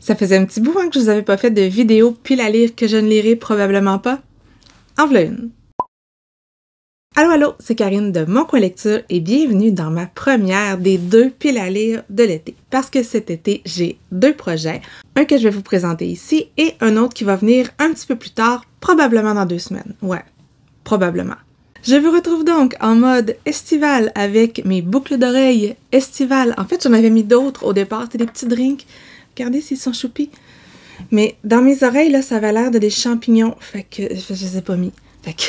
Ça faisait un petit bout que je vous avais pas fait de vidéo pile à lire que je ne lirai probablement pas. En voilà une. Allô, c'est Karine de Mon Coin Lecture et bienvenue dans ma première des 2 piles à lire de l'été. Parce que cet été, j'ai 2 projets. Un que je vais vous présenter ici et un autre qui va venir un petit peu plus tard, probablement dans 2 semaines. Ouais, probablement. Je vous retrouve donc en mode estival avec mes boucles d'oreilles estivales. En fait, j'en avais mis d'autres au départ, c'était des petits drinks. Regardez s'ils sont choupis. Mais dans mes oreilles, là, ça avait l'air de des champignons. Fait que je les ai pas mis. Fait que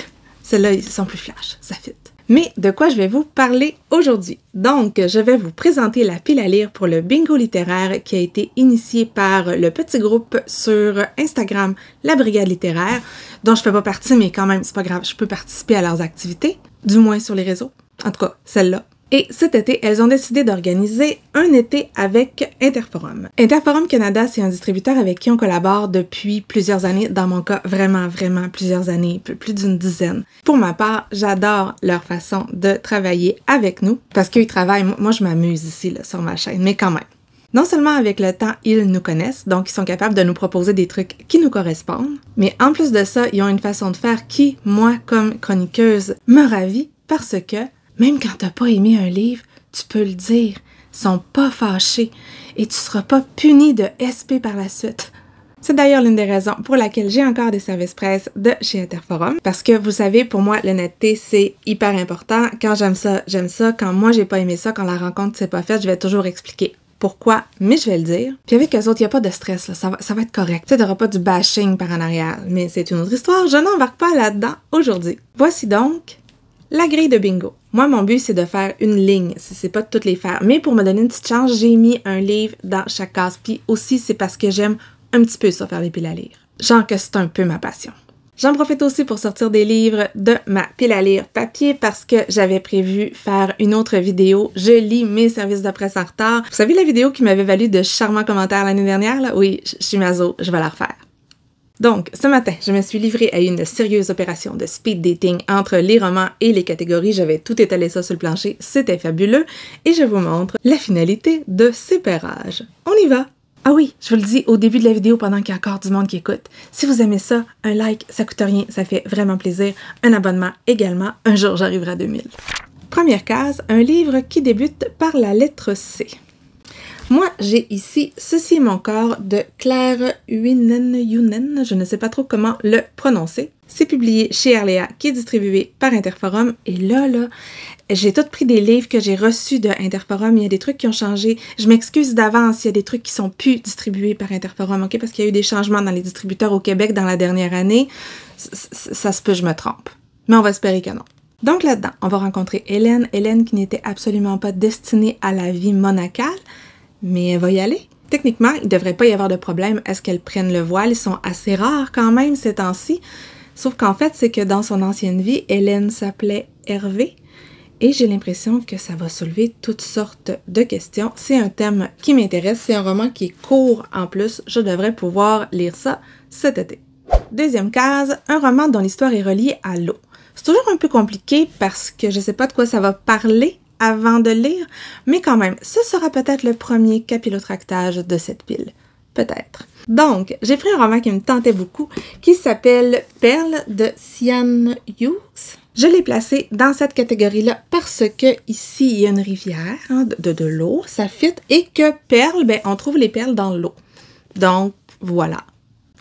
celles-là, ils sont plus flash. Ça fit. Mais de quoi je vais vous parler aujourd'hui? Donc, je vais vous présenter la pile à lire pour le bingo littéraire qui a été initié par le petit groupe sur Instagram, la Brigade littéraire, dont je fais pas partie, mais quand même, c'est pas grave, je peux participer à leurs activités, du moins sur les réseaux. En tout cas, celle-là. Et cet été, elles ont décidé d'organiser un été avec Interforum. Interforum Canada, c'est un distributeur avec qui on collabore depuis plusieurs années. Dans mon cas, vraiment plusieurs années, plus d'une dizaine. Pour ma part, j'adore leur façon de travailler avec nous parce qu'ils travaillent, moi je m'amuse ici là, sur ma chaîne, mais quand même. Non seulement avec le temps, ils nous connaissent, donc ils sont capables de nous proposer des trucs qui nous correspondent, mais en plus de ça, ils ont une façon de faire qui, moi, comme chroniqueuse, me ravit parce que même quand t'as pas aimé un livre, tu peux le dire. Ils sont pas fâchés et tu seras pas puni de SP par la suite. C'est d'ailleurs l'une des raisons pour laquelle j'ai encore des services presse de chez Interforum. Parce que vous savez, pour moi, l'honnêteté, c'est hyper important. Quand j'aime ça, j'aime ça. Quand moi, j'ai pas aimé ça, quand la rencontre s'est pas faite, je vais toujours expliquer pourquoi, mais je vais le dire. Puis avec eux autres, il n'y a pas de stress, là. Ça va être correct. Tu sais, t'auras pas du bashing par en arrière. Mais c'est une autre histoire, je n'embarque pas là-dedans aujourd'hui. Voici donc la grille de bingo. Moi, mon but, c'est de faire une ligne. C'est pas de toutes les faire. Mais pour me donner une petite chance, j'ai mis un livre dans chaque case. Puis aussi, c'est parce que j'aime un petit peu ça, faire des piles à lire. Genre que c'est un peu ma passion. J'en profite aussi pour sortir des livres de ma pile à lire papier parce que j'avais prévu faire une autre vidéo. Je lis mes services de presse en retard. Vous savez la vidéo qui m'avait valu de charmants commentaires l'année dernière, là? Oui, je suis maso, je vais la refaire. Donc, ce matin, je me suis livrée à une sérieuse opération de speed dating entre les romans et les catégories. J'avais tout étalé ça sur le plancher, c'était fabuleux. Et je vous montre la finalité de ces pairages. On y va! Ah oui, je vous le dis au début de la vidéo pendant qu'il y a encore du monde qui écoute. Si vous aimez ça, un like, ça coûte rien, ça fait vraiment plaisir. Un abonnement également, un jour j'arriverai à 2000. Première case, un livre qui débute par la lettre C. Moi, j'ai ici Ceci est mon corps de Claire Huinen, je ne sais pas trop comment le prononcer. C'est publié chez Arléa, qui est distribué par Interforum. Et là, j'ai tout pris des livres que j'ai reçus de Interforum. Il y a des trucs qui ont changé. Je m'excuse d'avance, il y a des trucs qui sont plus distribués par Interforum, ok? Parce qu'il y a eu des changements dans les distributeurs au Québec dans la dernière année. Ça se peut, je me trompe. Mais on va espérer que non. Donc là-dedans, on va rencontrer Hélène. Hélène qui n'était absolument pas destinée à la vie monacale. Mais elle va y aller. Techniquement, il ne devrait pas y avoir de problème à ce qu'elle prenne le voile. Ils sont assez rares quand même ces temps-ci. Sauf qu'en fait, c'est que dans son ancienne vie, Hélène s'appelait Hervé. Et j'ai l'impression que ça va soulever toutes sortes de questions. C'est un thème qui m'intéresse. C'est un roman qui est court en plus. Je devrais pouvoir lire ça cet été. Deuxième case, un roman dont l'histoire est reliée à l'eau. C'est toujours un peu compliqué parce que je ne sais pas de quoi ça va parler avant de lire, mais quand même, ce sera peut-être le premier capillotractage de cette pile. Peut-être. Donc, j'ai pris un roman qui me tentait beaucoup, qui s'appelle Perle de Sian Hughes. Je l'ai placé dans cette catégorie-là parce que ici, il y a une rivière, hein, de l'eau, ça fit, et que perles, ben, on trouve les perles dans l'eau. Donc, voilà.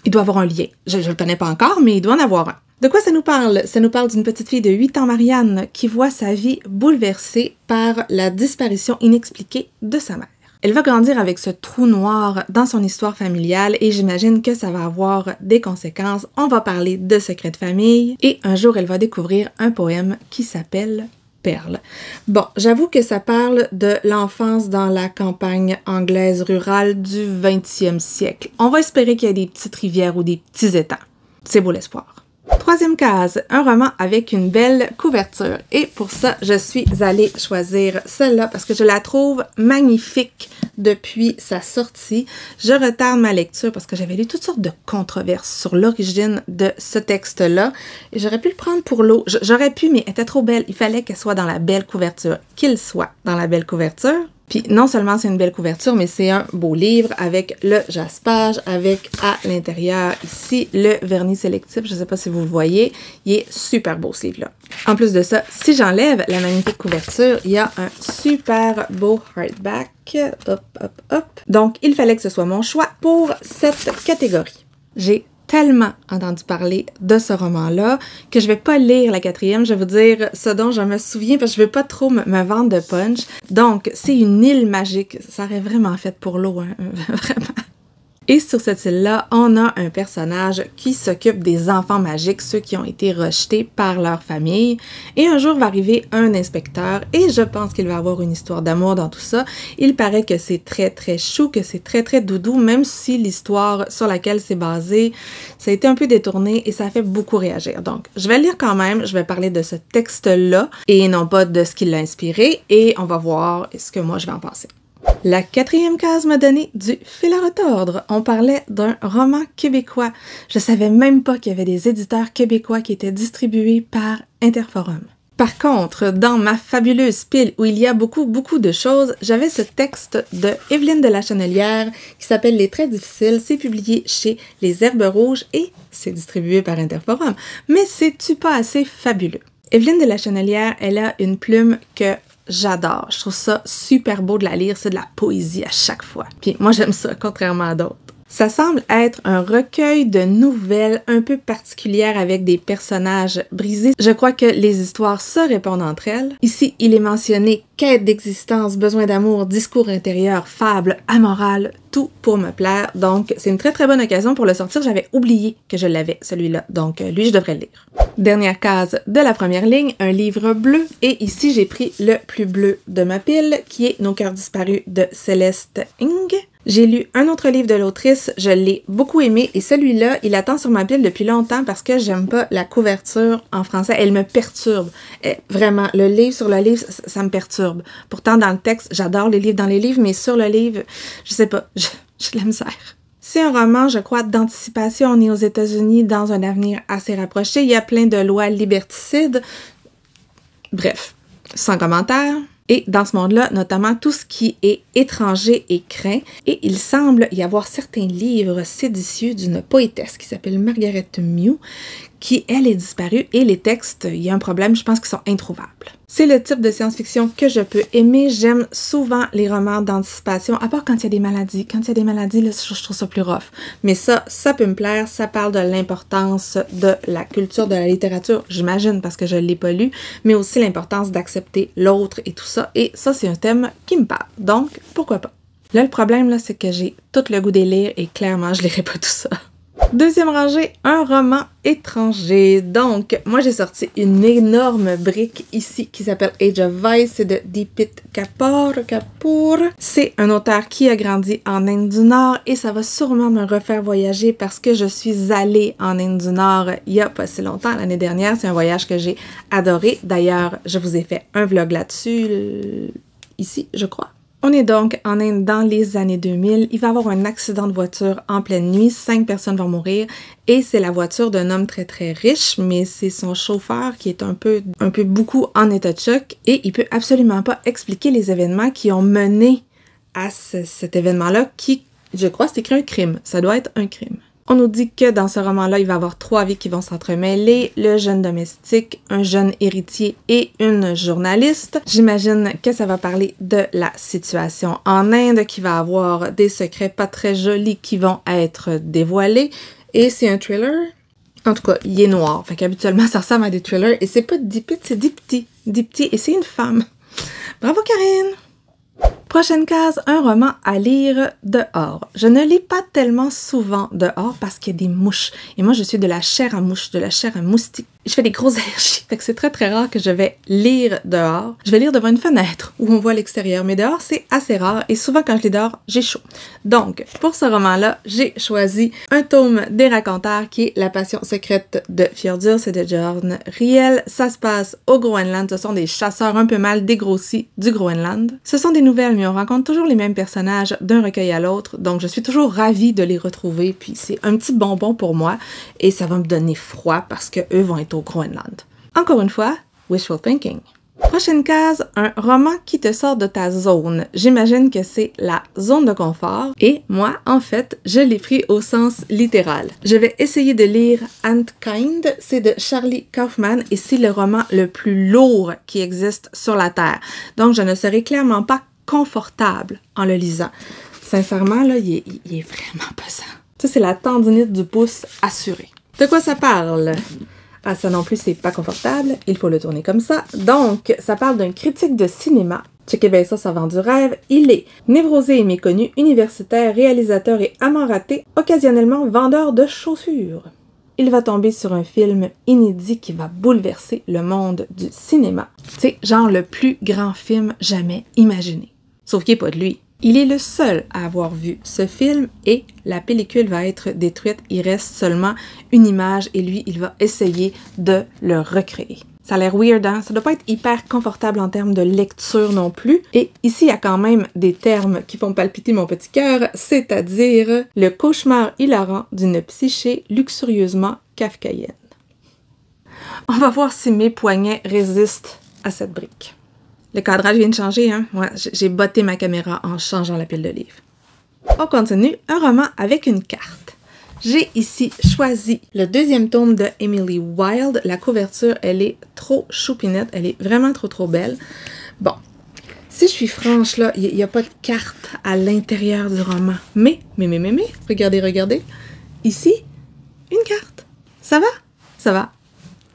Il doit avoir un lien. Je ne le connais pas encore, mais il doit en avoir un. De quoi ça nous parle? Ça nous parle d'une petite fille de 8 ans, Marianne, qui voit sa vie bouleversée par la disparition inexpliquée de sa mère. Elle va grandir avec ce trou noir dans son histoire familiale et j'imagine que ça va avoir des conséquences. On va parler de secrets de famille et un jour, elle va découvrir un poème qui s'appelle Perle. Bon, j'avoue que ça parle de l'enfance dans la campagne anglaise rurale du 20e siècle. On va espérer qu'il y a des petites rivières ou des petits étangs. C'est beau l'espoir. Troisième case, un roman avec une belle couverture. Et pour ça, je suis allée choisir celle-là parce que je la trouve magnifique depuis sa sortie. Je retarde ma lecture parce que j'avais lu toutes sortes de controverses sur l'origine de ce texte-là. Et j'aurais pu le prendre pour l'eau. J'aurais pu, mais elle était trop belle. Il fallait qu'elle soit dans la belle couverture. Qu'il soit dans la belle couverture. Puis non seulement c'est une belle couverture, mais c'est un beau livre avec le jaspage, avec à l'intérieur ici le vernis sélectif. Je sais pas si vous le voyez, il est super beau ce livre-là. En plus de ça, si j'enlève la magnifique couverture, il y a un super beau hardback. Hop, hop, hop. Donc, il fallait que ce soit mon choix pour cette catégorie. J'ai tellement entendu parler de ce roman-là que je vais pas lire la 4e, je vais vous dire ce dont je me souviens parce que je veux pas trop me vendre de punch. Donc, c'est une île magique. Ça aurait vraiment fait pour l'eau, hein? Vraiment. Et sur cette île-là, on a un personnage qui s'occupe des enfants magiques, ceux qui ont été rejetés par leur famille. Et un jour va arriver un inspecteur et je pense qu'il va avoir une histoire d'amour dans tout ça. Il paraît que c'est très très chou, que c'est très très doudou, même si l'histoire sur laquelle c'est basé, ça a été un peu détourné et ça fait beaucoup réagir. Donc, je vais le lire quand même, je vais parler de ce texte-là et non pas de ce qui l'a inspiré et on va voir ce que moi je vais en penser. La 4e case m'a donné du fil à retordre. On parlait d'un roman québécois. Je savais même pas qu'il y avait des éditeurs québécois qui étaient distribués par Interforum. Par contre, dans ma fabuleuse pile où il y a beaucoup de choses, j'avais ce texte de Evelyne de la Chenelière qui s'appelle Les Traits difficiles. C'est publié chez Les Herbes Rouges et c'est distribué par Interforum. Mais c'est-tu pas assez fabuleux? Evelyne de la Chenelière, elle a une plume que j'adore. Je trouve ça super beau de la lire. C'est de la poésie à chaque fois. Puis moi, j'aime ça, contrairement à d'autres. Ça semble être un recueil de nouvelles un peu particulières avec des personnages brisés. Je crois que les histoires se répondent entre elles. Ici, il est mentionné quête d'existence, besoin d'amour, discours intérieur, fable, amorale, tout pour me plaire. Donc, c'est une très très bonne occasion pour le sortir. J'avais oublié que je l'avais, celui-là. Donc, lui, je devrais le lire. Dernière case de la première ligne, un livre bleu. Et ici, j'ai pris le plus bleu de ma pile, qui est Nos cœurs disparus de Céleste Ng. J'ai lu un autre livre de l'autrice, je l'ai beaucoup aimé et celui-là, il attend sur ma pile depuis longtemps parce que j'aime pas la couverture en français, elle me perturbe. Vraiment, le livre sur le livre, ça me perturbe. Pourtant, dans le texte, j'adore les livres dans les livres, mais sur le livre, je sais pas, j'ai de la misère. C'est un roman, je crois, d'anticipation. On est aux États-Unis dans un avenir assez rapproché. Il y a plein de lois liberticides. Bref, sans commentaire. Et dans ce monde-là, notamment tout ce qui est étranger et craint. Et il semble y avoir certains livres séditieux d'une poétesse qui s'appelle Margaret Mew, qui, elle, est disparue. Et les textes, il y a un problème, je pense qu'ils sont introuvables. C'est le type de science-fiction que je peux aimer. J'aime souvent les romans d'anticipation, à part quand il y a des maladies. Quand il y a des maladies, là, je trouve ça plus rough. Mais ça peut me plaire. Ça parle de l'importance de la culture, de la littérature, j'imagine, parce que je ne l'ai pas lu, mais aussi l'importance d'accepter l'autre et tout ça. Et ça, c'est un thème qui me parle. Donc, pourquoi pas? Là, le problème, là, c'est que j'ai tout le goût des lire et clairement, je lirai pas tout ça. Deuxième rangée, un roman étranger. Donc, moi, j'ai sorti une énorme brique ici qui s'appelle Age of Vice. C'est de Deepit Kapoor. C'est un auteur qui a grandi en Inde du Nord et ça va sûrement me refaire voyager parce que je suis allée en Inde du Nord il y a pas si longtemps, l'année dernière. C'est un voyage que j'ai adoré. D'ailleurs, je vous ai fait un vlog là-dessus, ici, je crois. On est donc en Inde dans les années 2000. Il va y avoir un accident de voiture en pleine nuit. 5 personnes vont mourir. Et c'est la voiture d'un homme très très riche, mais c'est son chauffeur qui est un peu beaucoup en état de choc. Et il peut absolument pas expliquer les événements qui ont mené à cet événement-là qui, je crois, c'est écrit un crime. Ça doit être un crime. On nous dit que dans ce roman-là, il va y avoir 3 vies qui vont s'entremêler, le jeune domestique, un jeune héritier et une journaliste. J'imagine que ça va parler de la situation en Inde, qu'il va y avoir des secrets pas très jolis qui vont être dévoilés. Et c'est un thriller. En tout cas, il est noir. Fait qu'habituellement, ça ressemble à des thrillers. Et c'est pas Deepit, c'est Deepti. Deepti, et c'est une femme. Bravo, Karine! Prochaine case, un roman à lire dehors. Je ne lis pas tellement souvent dehors parce qu'il y a des mouches. Et moi, je suis de la chair à mouche, de la chair à moustique. Je fais des grosses allergies, fait que c'est très très rare que je vais lire dehors. Je vais lire devant une fenêtre où on voit l'extérieur, mais dehors c'est assez rare et souvent quand je lis dehors, j'ai chaud. Donc, pour ce roman-là, j'ai choisi un tome des raconteurs qui est La passion secrète de Fjordur, c'est de Jorn Riel. Ça se passe au Groenland, ce sont des chasseurs un peu mal dégrossis du Groenland. Ce sont des nouvelles, mais on rencontre toujours les mêmes personnages d'un recueil à l'autre, donc je suis toujours ravie de les retrouver, puis c'est un petit bonbon pour moi et ça va me donner froid parce que eux vont être au Groenland. Encore une fois, wishful thinking. Prochaine case, un roman qui te sort de ta zone. J'imagine que c'est la zone de confort et moi, en fait, je l'ai pris au sens littéral. Je vais essayer de lire Antkind, c'est de Charlie Kaufman et c'est le roman le plus lourd qui existe sur la Terre. Donc, je ne serai clairement pas confortable en le lisant. Sincèrement, là, il est vraiment pesant. Ça, c'est la tendinite du pouce assurée. De quoi ça parle? Ah, ça non plus, c'est pas confortable. Il faut le tourner comme ça. Donc, ça parle d'un critique de cinéma. Checkez bien ça, ça vend du rêve. Il est névrosé et méconnu, universitaire, réalisateur et amant raté, occasionnellement vendeur de chaussures. Il va tomber sur un film inédit qui va bouleverser le monde du cinéma. C'est genre le plus grand film jamais imaginé. Sauf qu'il n'est pas de lui. Il est le seul à avoir vu ce film et la pellicule va être détruite. Il reste seulement une image et lui, il va essayer de le recréer. Ça a l'air weird, hein? Ça doit pas être hyper confortable en termes de lecture non plus. Et ici, il y a quand même des termes qui font palpiter mon petit cœur, c'est-à-dire le cauchemar hilarant d'une psyché luxurieusement kafkaïenne. On va voir si mes poignets résistent à cette brique. Le cadrage vient de changer, hein? Ouais, j'ai botté ma caméra en changeant la pile de livres. On continue, un roman avec une carte. J'ai ici choisi le deuxième tome de Emily Wilde. La couverture, elle est trop choupinette, elle est vraiment trop belle. Bon, si je suis franche, là, il n'y a pas de carte à l'intérieur du roman. Mais, regardez, ici, une carte. Ça va? Ça va.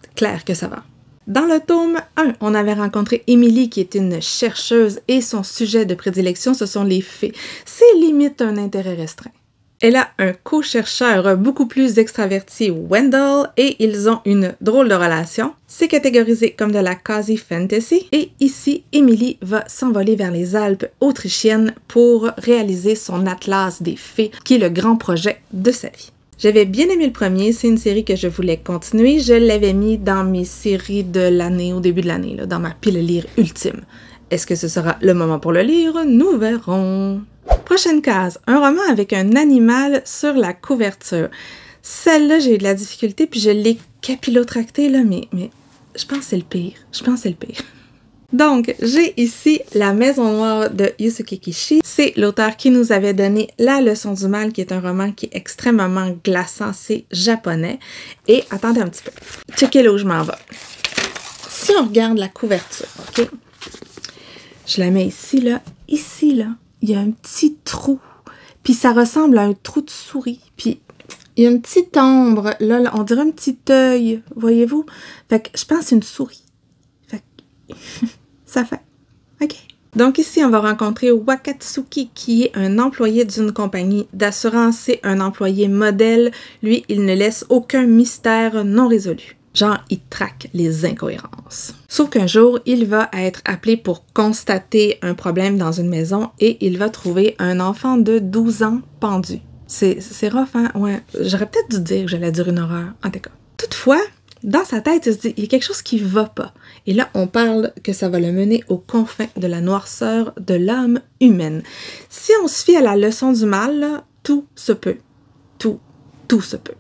C'est clair que ça va. Dans le tome 1, on avait rencontré Emily qui est une chercheuse et son sujet de prédilection, ce sont les fées. C'est limite un intérêt restreint. Elle a un co-chercheur beaucoup plus extraverti, Wendell, et ils ont une drôle de relation. C'est catégorisé comme de la quasi-fantasy. Et ici, Emily va s'envoler vers les Alpes autrichiennes pour réaliser son atlas des fées, qui est le grand projet de sa vie. J'avais bien aimé le premier, c'est une série que je voulais continuer. Je l'avais mis dans mes séries de l'année, au début de l'année, dans ma pile à lire ultime. Est-ce que ce sera le moment pour le lire? Nous verrons. Prochaine case, un roman avec un animal sur la couverture. Celle-là, j'ai eu de la difficulté, puis je l'ai capillotractée, là, mais je pense que c'est le pire. Donc, j'ai ici La Maison Noire de Yusuke Kishi. C'est l'auteur qui nous avait donné La Leçon du mal, qui est un roman qui est extrêmement glaçant. C'est japonais. Et attendez un petit peu. Checkez là où je m'en vais. Si on regarde la couverture, OK? Je la mets ici, là. Ici, là, il y a un petit trou. Puis ça ressemble à un trou de souris. Puis il y a une petite ombre. Là, on dirait un petit œil. Voyez-vous? Fait que je pense que c'est une souris. Fait que ça fait. OK. Donc ici, on va rencontrer Wakatsuki, qui est un employé d'une compagnie d'assurance. C'est un employé modèle. Lui, il ne laisse aucun mystère non résolu. Genre, il traque les incohérences. Sauf qu'un jour, il va être appelé pour constater un problème dans une maison et il va trouver un enfant de 12 ans pendu. C'est rough, hein? Ouais, j'aurais peut-être dû dire que j'allais dire une horreur, en tout cas. Toutefois, dans sa tête, il se dit, il y a quelque chose qui va pas. Et là, on parle que ça va le mener aux confins de la noirceur de l'âme humaine. Si on se fie à la leçon du mal, là, tout se peut. Tout se peut.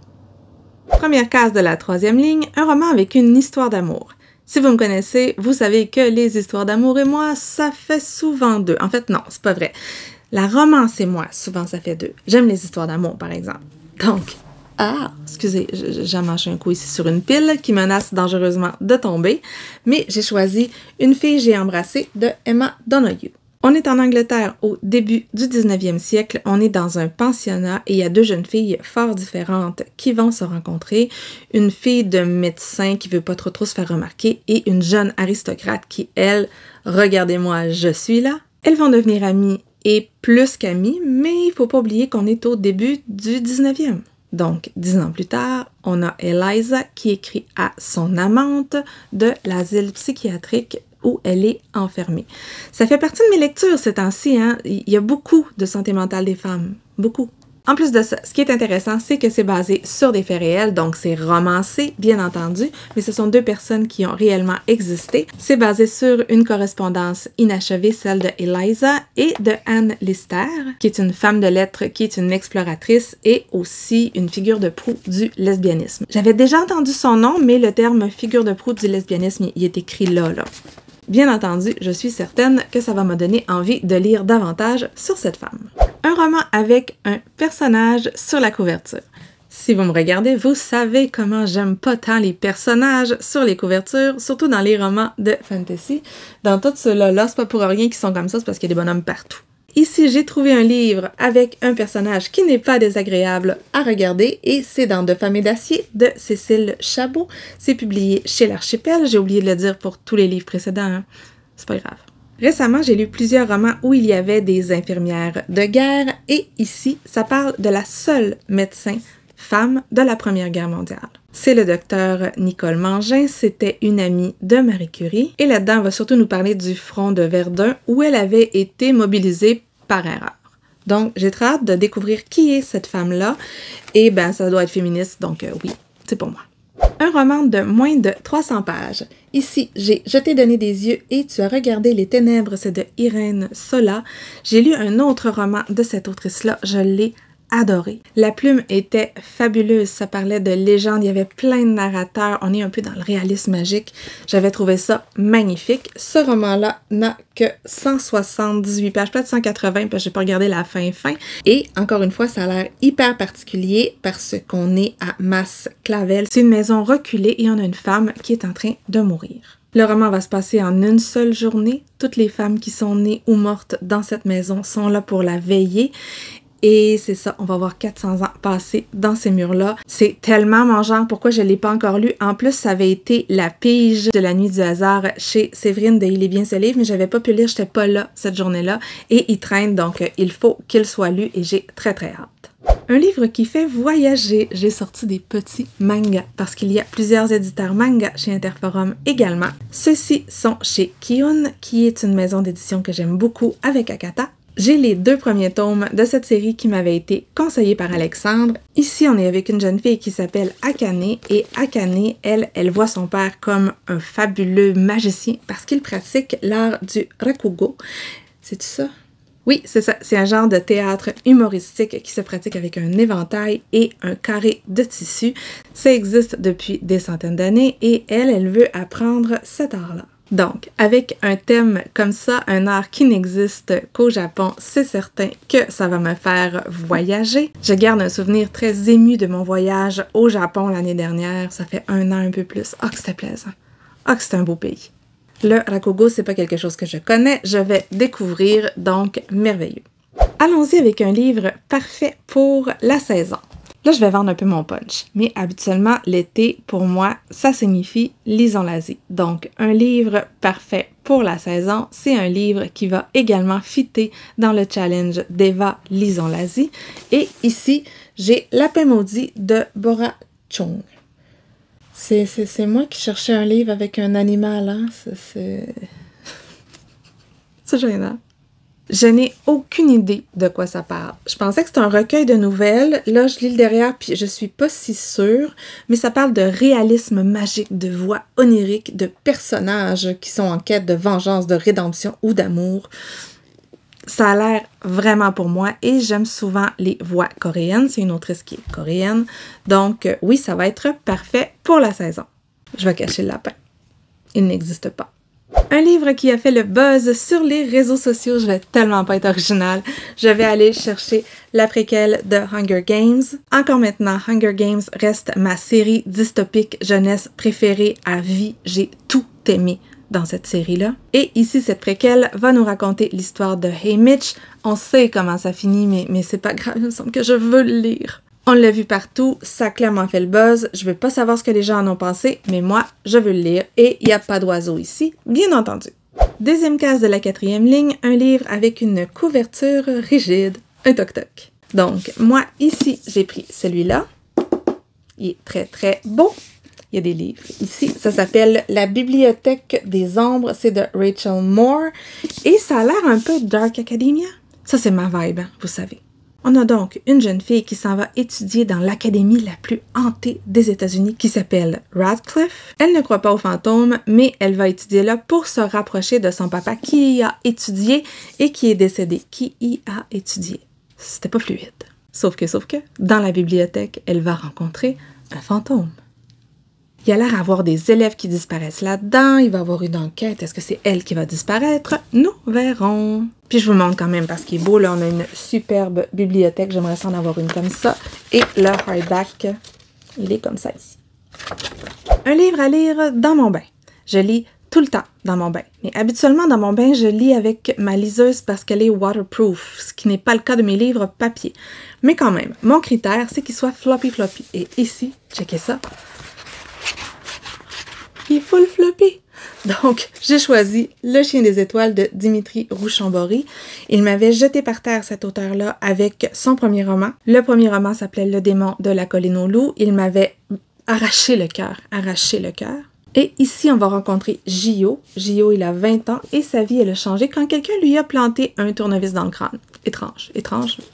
Première case de la troisième ligne, un roman avec une histoire d'amour. Si vous me connaissez, vous savez que les histoires d'amour et moi, ça fait souvent deux. En fait, non, c'est pas vrai. La romance et moi, souvent ça fait deux. J'aime les histoires d'amour, par exemple. Donc, excusez, j'ai mangé un coup ici sur une pile qui menace dangereusement de tomber, mais j'ai choisi Une fille j'ai embrassée de Emma Donoghue. On est en Angleterre au début du 19e siècle, on est dans un pensionnat et il y a deux jeunes filles fort différentes qui vont se rencontrer. Une fille de médecin qui veut pas trop se faire remarquer et une jeune aristocrate qui, elle, regardez-moi, je suis là. Elles vont devenir amies et plus qu'amies, mais il faut pas oublier qu'on est au début du 19e. Donc, 10 ans plus tard, on a Eliza qui écrit à son amante de l'asile psychiatrique où elle est enfermée. Ça fait partie de mes lectures ces temps-ci, hein? Il y a beaucoup de santé mentale des femmes. Beaucoup. En plus de ça, ce qui est intéressant, c'est que c'est basé sur des faits réels, donc c'est romancé, bien entendu, mais ce sont deux personnes qui ont réellement existé. C'est basé sur une correspondance inachevée, celle de Eliza et de Anne Lister, qui est une femme de lettres, qui est une exploratrice et aussi une figure de proue du lesbianisme. J'avais déjà entendu son nom, mais le terme figure de proue du lesbianisme, il est écrit là. bien entendu, je suis certaine que ça va me donner envie de lire davantage sur cette femme. Un roman avec un personnage sur la couverture. Si vous me regardez, vous savez comment j'aime pas tant les personnages sur les couvertures, surtout dans les romans de fantasy. Dans tout cela, c'est pas pour rien qu'ils sont comme ça, c'est parce qu'il y a des bonhommes partout. Ici, j'ai trouvé un livre avec un personnage qui n'est pas désagréable à regarder et c'est dans De Femmes et d'acier de Cécile Chabot. C'est publié chez l'Archipel. J'ai oublié de le dire pour tous les livres précédents, hein. C'est pas grave. Récemment, j'ai lu plusieurs romans où il y avait des infirmières de guerre et ici, ça parle de la seule médecin femme de la Première Guerre mondiale. C'est le docteur Nicole Mangin, c'était une amie de Marie Curie. Et là-dedans, on va surtout nous parler du front de Verdun où elle avait été mobilisée par erreur. Donc, j'ai très hâte de découvrir qui est cette femme-là. Et ben, ça doit être féministe, donc oui, c'est pour moi. Un roman de moins de 300 pages. Ici, j'ai Je t'ai donné des yeux et tu as regardé les ténèbres, c'est de Irène Sola. J'ai lu un autre roman de cette autrice-là, je l'ai adoré. La plume était fabuleuse, ça parlait de légendes, il y avait plein de narrateurs, on est un peu dans le réalisme magique. J'avais trouvé ça magnifique. Ce roman-là n'a que 178 pages, peut-être 180, parce que j'ai pas regardé la fin. Et encore une fois, ça a l'air hyper particulier parce qu'on est à Masse-Clavel. C'est une maison reculée et on a une femme qui est en train de mourir. Le roman va se passer en une seule journée. Toutes les femmes qui sont nées ou mortes dans cette maison sont là pour la veiller. Et c'est ça, on va voir 400 ans passés dans ces murs-là. C'est tellement mon genre, pourquoi je ne l'ai pas encore lu. En plus, ça avait été la pige de La Nuit du hasard chez Séverine de Il est bien ce livre, mais j'avais pas pu lire, j'étais pas là cette journée-là. Et il traîne, donc il faut qu'il soit lu et j'ai très très hâte. Un livre qui fait voyager. J'ai sorti des petits mangas parce qu'il y a plusieurs éditeurs manga chez Interforum également. Ceux-ci sont chez Kiun, qui est une maison d'édition que j'aime beaucoup avec Akata. J'ai les 2 premiers tomes de cette série qui m'avaient été conseillés par Alexandre. Ici, on est avec une jeune fille qui s'appelle Akane et Akane, elle voit son père comme un fabuleux magicien parce qu'il pratique l'art du rakugo. C'est-tu ça? Oui, c'est ça. C'est un genre de théâtre humoristique qui se pratique avec un éventail et un carré de tissu. Ça existe depuis des centaines d'années et elle veut apprendre cet art-là. Donc, avec un thème comme ça, un art qui n'existe qu'au Japon, c'est certain que ça va me faire voyager. Je garde un souvenir très ému de mon voyage au Japon l'année dernière. Ça fait 1 an, un peu plus. Ah, que c'était plaisant. Ah, que c'était un beau pays. Le rakugo, c'est pas quelque chose que je connais. Je vais découvrir, donc merveilleux. Allons-y avec un livre parfait pour la saison. Là, je vais vendre un peu mon punch, mais habituellement, l'été, pour moi, ça signifie lisons l'Asie. Donc, un livre parfait pour la saison, c'est un livre qui va également fitter dans le challenge d'Eva Lisons l'Asie. Et ici, j'ai Lapin maudit de Bora Chung. C'est moi qui cherchais un livre avec un animal, hein? C'est gênant. Je n'ai aucune idée de quoi ça parle. Je pensais que c'était un recueil de nouvelles. Là, je lis le derrière, puis je suis pas si sûre. Mais ça parle de réalisme magique, de voix oniriques, de personnages qui sont en quête de vengeance, de rédemption ou d'amour. Ça a l'air vraiment pour moi et j'aime souvent les voix coréennes. C'est une autrice qui est coréenne. Donc, oui, ça va être parfait pour la saison. Je vais cacher le lapin. Il n'existe pas. Un livre qui a fait le buzz sur les réseaux sociaux, je vais tellement pas être originale. Je vais aller chercher la préquelle de Hunger Games. Encore maintenant, Hunger Games reste ma série dystopique jeunesse préférée à vie. J'ai tout aimé dans cette série-là. Et ici, cette préquelle va nous raconter l'histoire de Haymitch. On sait comment ça finit, mais c'est pas grave, il me semble que je veux le lire. On l'a vu partout, ça a clairement fait le buzz. Je veux pas savoir ce que les gens en ont pensé, mais moi, je veux le lire. Et il n'y a pas d'oiseau ici, bien entendu. Deuxième case de la 4e ligne, un livre avec une couverture rigide, un toc-toc. Donc, moi, ici, j'ai pris celui-là. Il est très, très beau. Il y a des livres ici. Ça s'appelle La Bibliothèque des Ombres. C'est de Rachel Moore. Et ça a l'air un peu Dark Academia. Ça, c'est ma vibe, hein, vous savez. On a donc une jeune fille qui s'en va étudier dans l'académie la plus hantée des États-Unis qui s'appelle Radcliffe. Elle ne croit pas aux fantômes, mais elle va étudier là pour se rapprocher de son papa qui y a étudié et qui est décédé. Qui y a étudié. C'était pas fluide. Sauf que, dans la bibliothèque, elle va rencontrer un fantôme. Il y a l'air d'avoir des élèves qui disparaissent là-dedans. Il va y avoir une enquête. Est-ce que c'est elle qui va disparaître? Nous verrons. Puis je vous montre quand même parce qu'il est beau. Là, on a une superbe bibliothèque. J'aimerais en avoir une comme ça. Et le hardback, il est comme ça ici. Un livre à lire dans mon bain. Je lis tout le temps dans mon bain. Mais habituellement, dans mon bain, je lis avec ma liseuse parce qu'elle est waterproof, ce qui n'est pas le cas de mes livres papier. Mais quand même, mon critère, c'est qu'il soit floppy. Et ici, checkez ça. Il est full floppy. Donc, j'ai choisi Le Chien des étoiles de Dimitri Rouchambori. Il m'avait jeté par terre cet auteur-là avec son premier roman. Le premier roman s'appelait Le démon de la colline aux loups. Il m'avait arraché le cœur. Et ici, on va rencontrer Gio. Gio, il a 20 ans et sa vie, elle a changé quand quelqu'un lui a planté un tournevis dans le crâne. Étrange.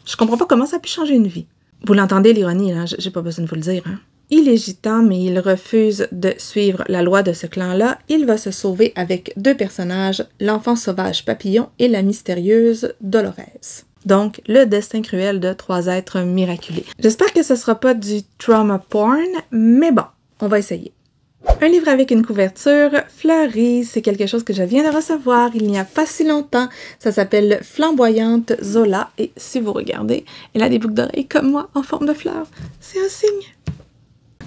Je comprends pas comment ça a pu changer une vie. Vous l'entendez, l'ironie, là? J'ai pas besoin de vous le dire, hein? Il est gitan, mais il refuse de suivre la loi de ce clan-là. Il va se sauver avec deux personnages, l'enfant sauvage Papillon et la mystérieuse Dolores. Donc, le destin cruel de trois êtres miraculés. J'espère que ce sera pas du trauma porn, mais bon, on va essayer. Un livre avec une couverture fleurie, c'est quelque chose que je viens de recevoir il n'y a pas si longtemps. Ça s'appelle Flamboyante Zola et si vous regardez, elle a des boucles d'oreilles comme moi en forme de fleurs. C'est un signe.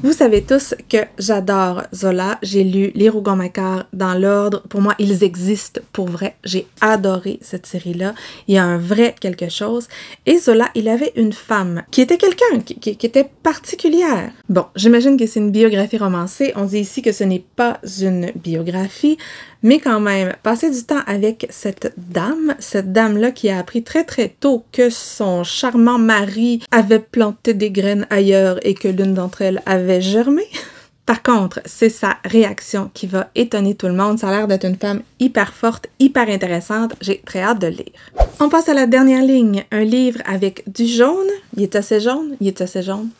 Vous savez tous que j'adore Zola. J'ai lu Les Rougon-Macquart dans l'ordre. Pour moi, ils existent pour vrai. J'ai adoré cette série-là. Il y a un vrai quelque chose. Et Zola, il avait une femme qui était quelqu'un, qui était particulière. Bon, j'imagine que c'est une biographie romancée. On dit ici que ce n'est pas une biographie. Mais quand même, passer du temps avec cette dame-là qui a appris très tôt que son charmant mari avait planté des graines ailleurs et que l'une d'entre elles avait germé. Par contre, c'est sa réaction qui va étonner tout le monde. Ça a l'air d'être une femme hyper forte, hyper intéressante. J'ai très hâte de le lire. On passe à la dernière ligne. Un livre avec du jaune. Il est assez jaune.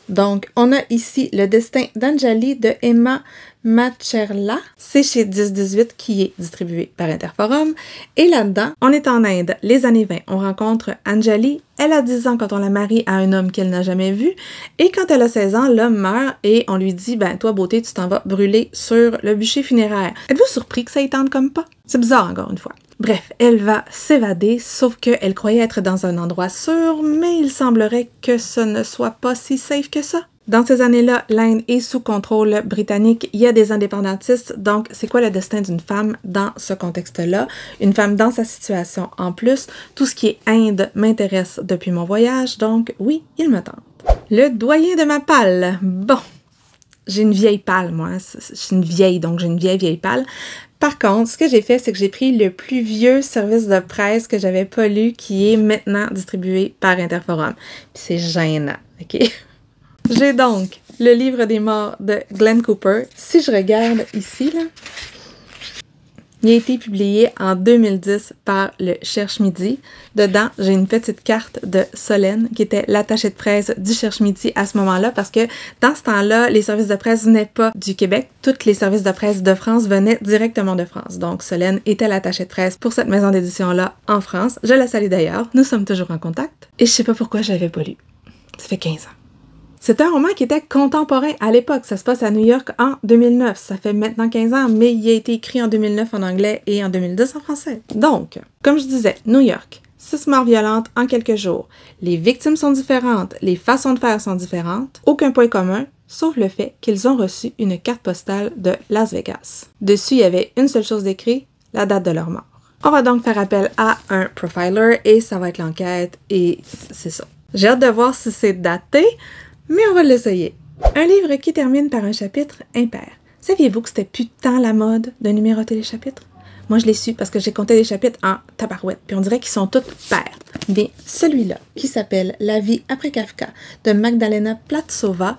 Donc, on a ici Le destin d'Anjali de Emma Macherla. C'est chez 10-18 qui est distribué par Interforum. Et là-dedans, on est en Inde, les années 20. On rencontre Anjali. Elle a 10 ans quand on la marie à un homme qu'elle n'a jamais vu. Et quand elle a 16 ans, l'homme meurt et on lui dit « Ben, toi, beauté, tu t'en vas brûler sur le bûcher funéraire. » Êtes-vous surpris que ça y tente comme pas? C'est bizarre, encore une fois. Bref, elle va s'évader, sauf qu'elle croyait être dans un endroit sûr, mais il semblerait que ce ne soit pas si safe que ça. Dans ces années-là, l'Inde est sous contrôle britannique, il y a des indépendantistes, donc c'est quoi le destin d'une femme dans ce contexte-là? Une femme dans sa situation en plus. Tout ce qui est Inde m'intéresse depuis mon voyage, donc oui, il me tente. Le doyen de ma palle. Bon, j'ai une vieille palle, moi. Je suis une vieille, donc j'ai une vieille palle. Par contre, ce que j'ai fait, c'est que j'ai pris le plus vieux service de presse que j'avais pas lu, qui est maintenant distribué par Interforum. Puis c'est gênant, ok? J'ai donc Le livre des morts de Glenn Cooper. Si je regarde ici, là, il a été publié en 2010 par le Cherche-Midi. Dedans, j'ai une petite carte de Solène, qui était l'attachée de presse du Cherche-Midi à ce moment-là, parce que dans ce temps-là, les services de presse venaient pas du Québec. Tous les services de presse de France venaient directement de France. Donc, Solène était l'attachée de presse pour cette maison d'édition-là en France. Je la salue d'ailleurs. Nous sommes toujours en contact. Et je sais pas pourquoi je l'avais pas lu. Ça fait 15 ans. C'est un roman qui était contemporain à l'époque. Ça se passe à New York en 2009. Ça fait maintenant 15 ans, mais il a été écrit en 2009 en anglais et en 2010 en français. Donc, comme je disais, New York, 6 morts violentes en quelques jours. Les victimes sont différentes, les façons de faire sont différentes. Aucun point commun, sauf le fait qu'ils ont reçu une carte postale de Las Vegas. Dessus, il y avait une seule chose d'écrit, la date de leur mort. On va donc faire appel à un profiler et ça va être l'enquête et c'est ça. J'ai hâte de voir si c'est daté, mais on va l'essayer. Un livre qui termine par un chapitre impair. Saviez-vous que c'était plus tant la mode de numéroter les chapitres? Moi, je l'ai su parce que j'ai compté les chapitres en tabarouette, puis on dirait qu'ils sont tous pairs. Mais celui-là, qui s'appelle La vie après Kafka, de Magdalena Platsova,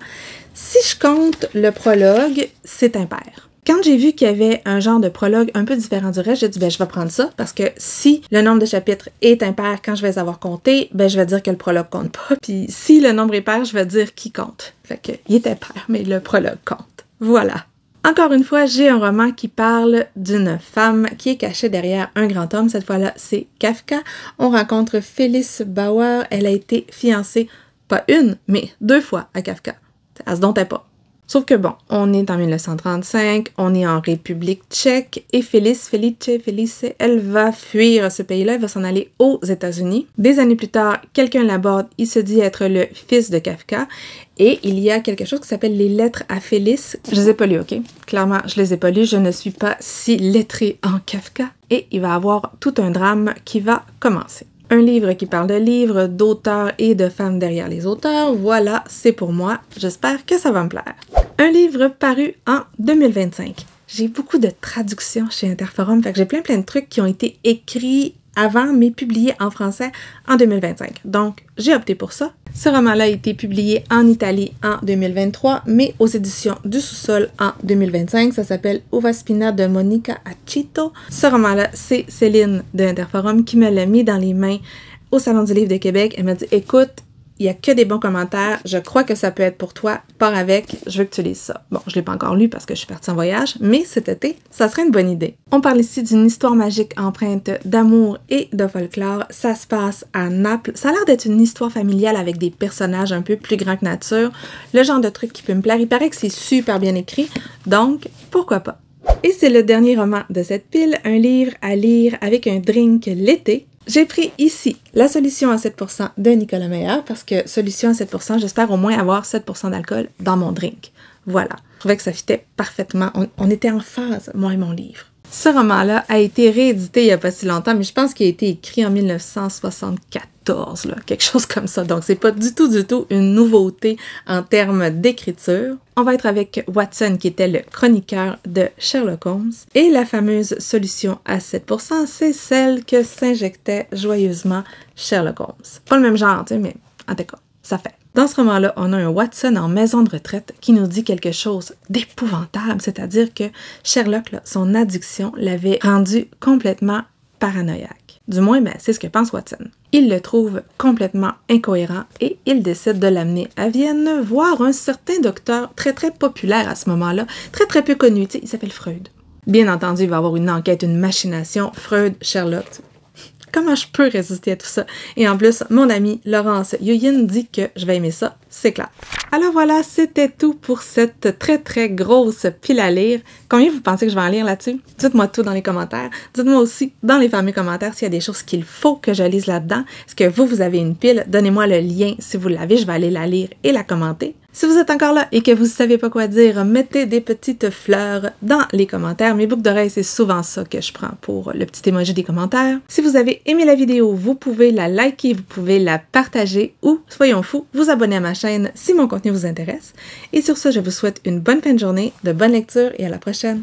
si je compte le prologue, c'est impair. Quand j'ai vu qu'il y avait un genre de prologue un peu différent du reste, j'ai dit, ben, je vais prendre ça, parce que si le nombre de chapitres est impair quand je vais les avoir comptés, ben, je vais dire que le prologue compte pas. Puis si le nombre est pair, je vais dire qui compte. Fait que, il est impair, mais le prologue compte. Voilà. Encore une fois, j'ai un roman qui parle d'une femme qui est cachée derrière un grand homme. Cette fois-là, c'est Kafka. On rencontre Phyllis Bauer. Elle a été fiancée, pas une, mais 2 fois à Kafka. Elle se domptait pas. Sauf que bon, on est en 1935, on est en République tchèque et Felice, elle va fuir ce pays-là, elle va s'en aller aux États-Unis. Des années plus tard, quelqu'un l'aborde, il se dit être le fils de Kafka et il y a quelque chose qui s'appelle les lettres à Felice. Je les ai pas lues, ok? Clairement, je les ai pas lues, je ne suis pas si lettrée en Kafka et il va y avoir tout un drame qui va commencer. Un livre qui parle de livres, d'auteurs et de femmes derrière les auteurs, voilà, c'est pour moi. J'espère que ça va me plaire. Un livre paru en 2025. J'ai beaucoup de traductions chez Interforum, fait que j'ai plein de trucs qui ont été écrits avant, mais publiés en français en 2025. Donc, j'ai opté pour ça. Ce roman-là a été publié en Italie en 2023, mais aux éditions du Sous-sol en 2025. Ça s'appelle Uva Spina de Monica Acito. Ce roman-là, c'est Céline de Interforum qui me l'a mis dans les mains au Salon du livre de Québec. Elle m'a dit « Écoute, il n'y a que des bons commentaires, je crois que ça peut être pour toi, pars avec, je veux que tu lises ça. » Bon, je ne l'ai pas encore lu parce que je suis partie en voyage, mais cet été, ça serait une bonne idée. On parle ici d'une histoire magique empreinte d'amour et de folklore. Ça se passe à Naples. Ça a l'air d'être une histoire familiale avec des personnages un peu plus grands que nature. Le genre de truc qui peut me plaire. Il paraît que c'est super bien écrit, donc pourquoi pas. Et c'est le dernier roman de cette pile, un livre à lire avec un drink l'été. J'ai pris ici la solution à 7% de Nicolas Meyer parce que solution à 7%, j'espère au moins avoir 7% d'alcool dans mon drink. Voilà. Je trouvais que ça fitait parfaitement. On était en phase, moi et mon livre. Ce roman-là a été réédité il n'y a pas si longtemps, mais je pense qu'il a été écrit en 1974, là, quelque chose comme ça. Donc, c'est pas du tout une nouveauté en termes d'écriture. On va être avec Watson, qui était le chroniqueur de Sherlock Holmes. Et la fameuse solution à 7%, c'est celle que s'injectait joyeusement Sherlock Holmes. Pas le même genre, tu sais, mais en tout cas, ça fait. Dans ce roman-là, on a un Watson en maison de retraite qui nous dit quelque chose d'épouvantable, c'est-à-dire que Sherlock, là, son addiction l'avait rendu complètement paranoïaque. Du moins, ben, c'est ce que pense Watson. Il le trouve complètement incohérent et il décide de l'amener à Vienne voir un certain docteur très populaire à ce moment-là, très peu connu, tu sais, il s'appelle Freud. Bien entendu, il va y avoir une enquête, une machination, Freud, Sherlock. Comment je peux résister à tout ça? Et en plus, mon amie Laurence Yuyin dit que je vais aimer ça, c'est clair. Alors voilà, c'était tout pour cette très grosse pile à lire. Combien vous pensez que je vais en lire là-dessus? Dites-moi tout dans les commentaires. Dites-moi aussi dans les fameux commentaires s'il y a des choses qu'il faut que je lise là-dedans. Est-ce que vous avez une pile? Donnez-moi le lien si vous l'avez, je vais aller la lire et la commenter. Si vous êtes encore là et que vous ne savez pas quoi dire, mettez des petites fleurs dans les commentaires. Mes boucles d'oreilles, c'est souvent ça que je prends pour le petit emoji des commentaires. Si vous avez aimé la vidéo, vous pouvez la liker, vous pouvez la partager ou, soyons fous, vous abonner à ma chaîne si mon contenu vous intéresse. Et sur ce, je vous souhaite une bonne fin de journée, de bonnes lectures et à la prochaine!